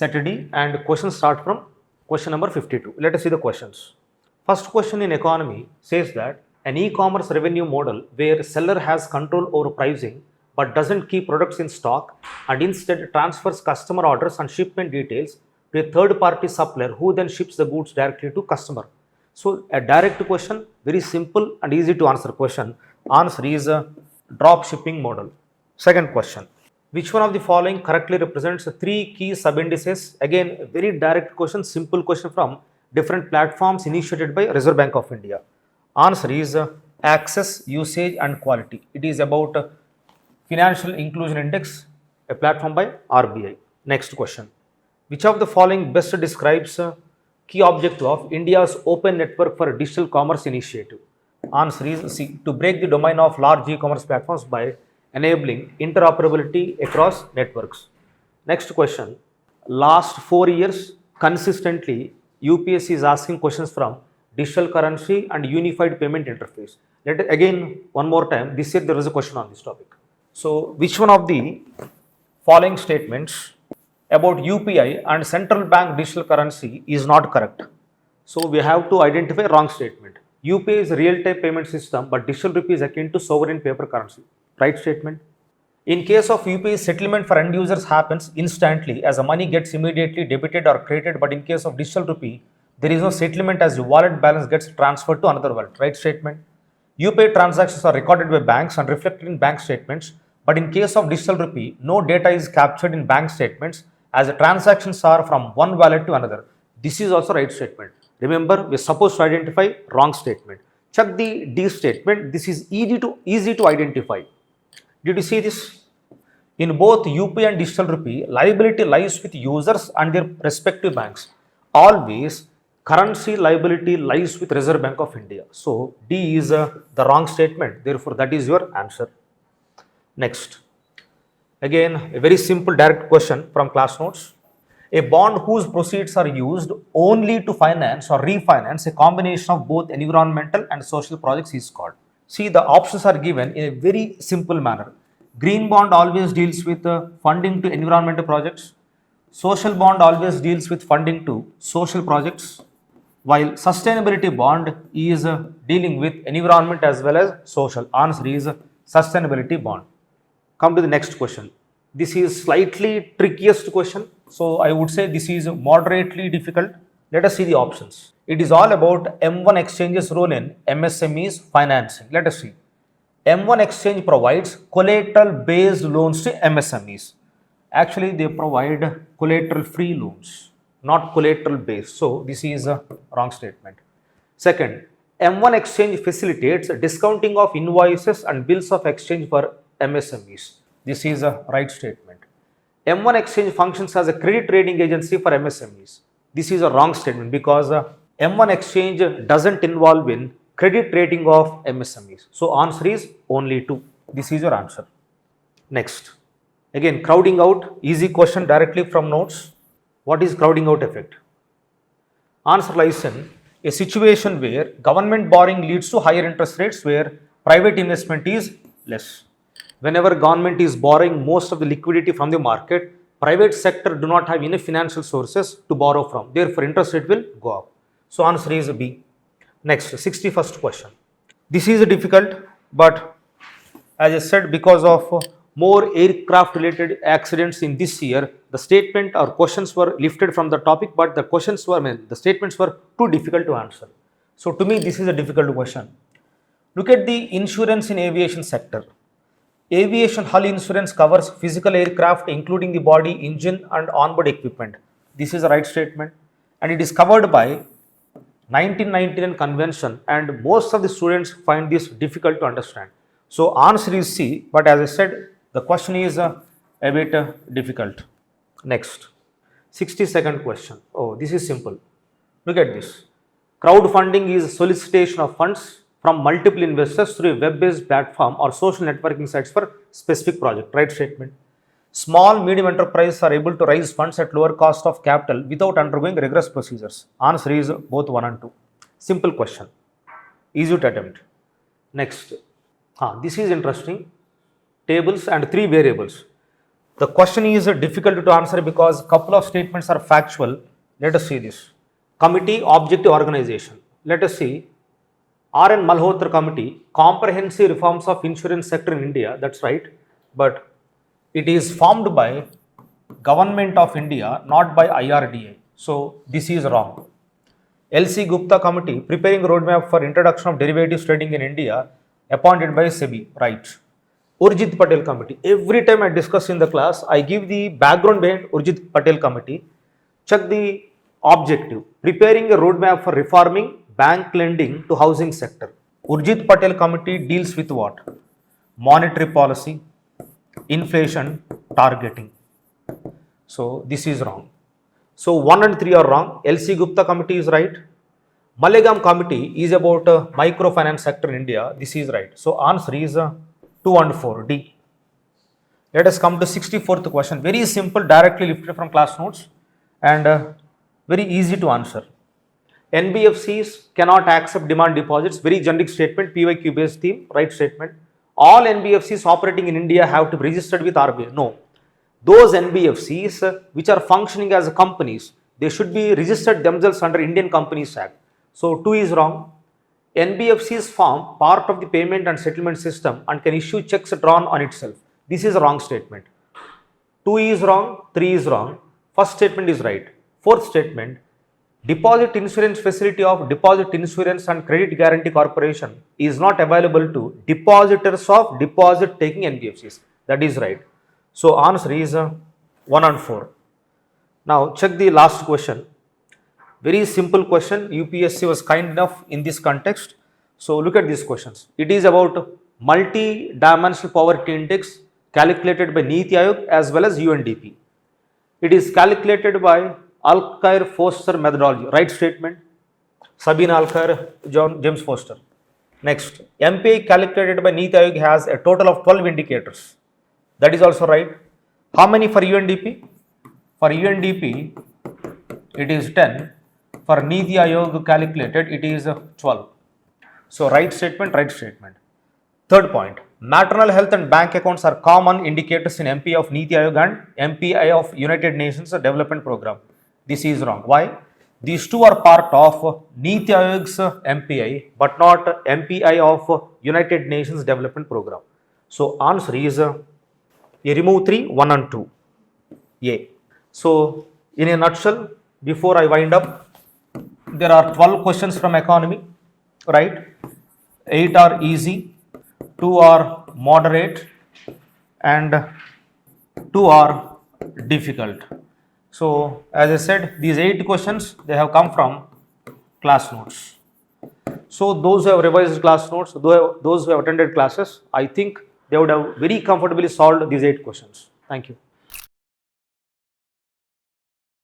Saturday, and questions start from question number 52. Let us see the questions. First question in economy says that an e-commerce revenue model where seller has control over pricing but doesn't keep products in stock and instead transfers customer orders and shipment details to a third party supplier who then ships the goods directly to customer. So a direct question, very simple and easy to answer question. Answer is a drop shipping model. Second question. Which one of the following correctly represents the three key sub-indices? Again, a very direct question, simple question from different platforms initiated by Reserve Bank of India. Answer is access, usage and quality. It is about Financial Inclusion Index, a platform by RBI. Next question. Which of the following best describes key objective of India's Open Network for Digital Commerce initiative? Answer is C. To break the domain of large e-commerce platforms by enabling interoperability across networks. Next question. Last 4 years, consistently, UPSC is asking questions from digital currency and unified payment interface. Again, one more time, this year there was a question on this topic. So, which one of the following statements about UPI and central bank digital currency is not correct? So, we have to identify wrong statement. UPI is a real-time payment system, but digital rupee is akin to sovereign paper currency. Right statement. In case of UPI, settlement for end users happens instantly as the money gets immediately debited or credited, but in case of digital rupee, there is no settlement as the wallet balance gets transferred to another wallet. Right statement. UPI transactions are recorded by banks and reflected in bank statements, but in case of digital rupee, no data is captured in bank statements as the transactions are from one wallet to another. This is also right statement. Remember, we are supposed to identify wrong statement. Check the D statement. This is easy to identify. Did you see this? In both UPI and digital rupee, liability lies with users and their respective banks. Always, currency liability lies with Reserve Bank of India. So, D is the wrong statement. Therefore, that is your answer. Next. Again, a very simple direct question from class notes. A bond whose proceeds are used only to finance or refinance a combination of both environmental and social projects is called. See, the options are given in a very simple manner. Green bond always deals with funding to environmental projects. Social bond always deals with funding to social projects, while sustainability bond is dealing with environment as well as social. Answer is sustainability bond. Come to the next question. This is slightly trickiest question. So, I would say this is moderately difficult. Let us see the options. It is all about M1 Exchange's role in MSMEs financing. Let us see. M1 Exchange provides collateral based loans to MSMEs. Actually, they provide collateral free loans, not collateral based. So, this is a wrong statement. Second, M1 Exchange facilitates discounting of invoices and bills of exchange for MSMEs. This is a right statement. M1 Exchange functions as a credit rating agency for MSMEs. This is a wrong statement because M1 Exchange doesn't involve in credit rating of MSMEs. So, answer is only 2. This is your answer. Next. Again, crowding out, easy question directly from notes. What is crowding out effect? Answer lies in a situation where government borrowing leads to higher interest rates where private investment is less. Whenever government is borrowing most of the liquidity from the market, private sector do not have enough financial sources to borrow from. Therefore, interest rate will go up. So, answer is B. Next, 61st question. This is difficult, but as I said, because of more aircraft related accidents in this year, the statement or questions were lifted from the topic, but the statements were too difficult to answer. So, to me, this is a difficult question. Look at the insurance in aviation sector. Aviation hull insurance covers physical aircraft including the body, engine and onboard equipment. This is a right statement and it is covered by 1999 convention and most of the students find this difficult to understand. So, answer is C, but as I said, the question is a bit difficult. Next, 62nd question. Oh, this is simple. Look at this. Crowdfunding is solicitation of funds from multiple investors through a web-based platform or social networking sites for specific project. Right statement. Small, medium enterprises are able to raise funds at lower cost of capital without undergoing rigorous procedures. Answer is both 1 and 2. Simple question. Easy to attempt. Next. This is interesting. Tables and 3 variables. The question is difficult to answer because couple of statements are factual. Let us see this. Committee Objective Organization. Let us see. R. N. Malhotra Committee, Comprehensive Reforms of Insurance Sector in India. That's right. But it is formed by Government of India, not by IRDA. So this is wrong. L.C. Gupta Committee, preparing roadmap for introduction of derivatives trading in India, appointed by SEBI. Right. Urjit Patel Committee. Every time I discuss in the class, I give the background behind Urjit Patel Committee. Check the objective. Preparing a roadmap for reforming bank lending to housing sector. Urjit Patel Committee deals with what? Monetary policy, inflation, targeting. So this is wrong. So 1 and 3 are wrong. L.C. Gupta Committee is right. Malegam Committee is about microfinance sector in India. This is right. So answer is 2 and 4, D. Let us come to 64th question. Very simple, directly lifted from class notes and very easy to answer. NBFCs cannot accept demand deposits. Very generic statement, PYQ based theme, right statement. All NBFCs operating in India have to be registered with RBI. No. Those NBFCs which are functioning as companies, they should be registered themselves under Indian Companies Act. So 2 is wrong. NBFCs form part of the payment and settlement system and can issue checks drawn on itself. This is a wrong statement. 2 is wrong, 3 is wrong. First statement is right. Fourth statement, deposit insurance facility of Deposit Insurance and Credit Guarantee Corporation is not available to depositors of deposit taking NBFCs. That is right. So answer is 1 and 4. Now check the last question. Very simple question. UPSC was kind enough in this context. So look at these questions. It is about multi-dimensional poverty index calculated by Niti Aayog as well as UNDP. It is calculated by Alkire-Foster methodology. Right statement. Sabine Alkire, James Foster. Next, MPI calculated by Niti Aayog has a total of 12 indicators. That is also right. How many for UNDP? For UNDP, it is 10. For Niti Aayog calculated, it is 12. So right statement, right statement. Third point, maternal health and bank accounts are common indicators in MPI of Niti Aayog and MPI of United Nations Development Program. This is wrong. Why? These two are part of Niti Aayog's MPI, but not MPI of United Nations Development Program. So answer is you remove 3, 1 and 2. A. So in a nutshell, before I wind up, there are 12 questions from economy, right? 8 are easy, 2 are moderate, and 2 are difficult. So as I said, these 8 questions, they have come from class notes. So those who have revised class notes, those who have attended classes, I think they would have very comfortably solved these 8 questions. Thank you.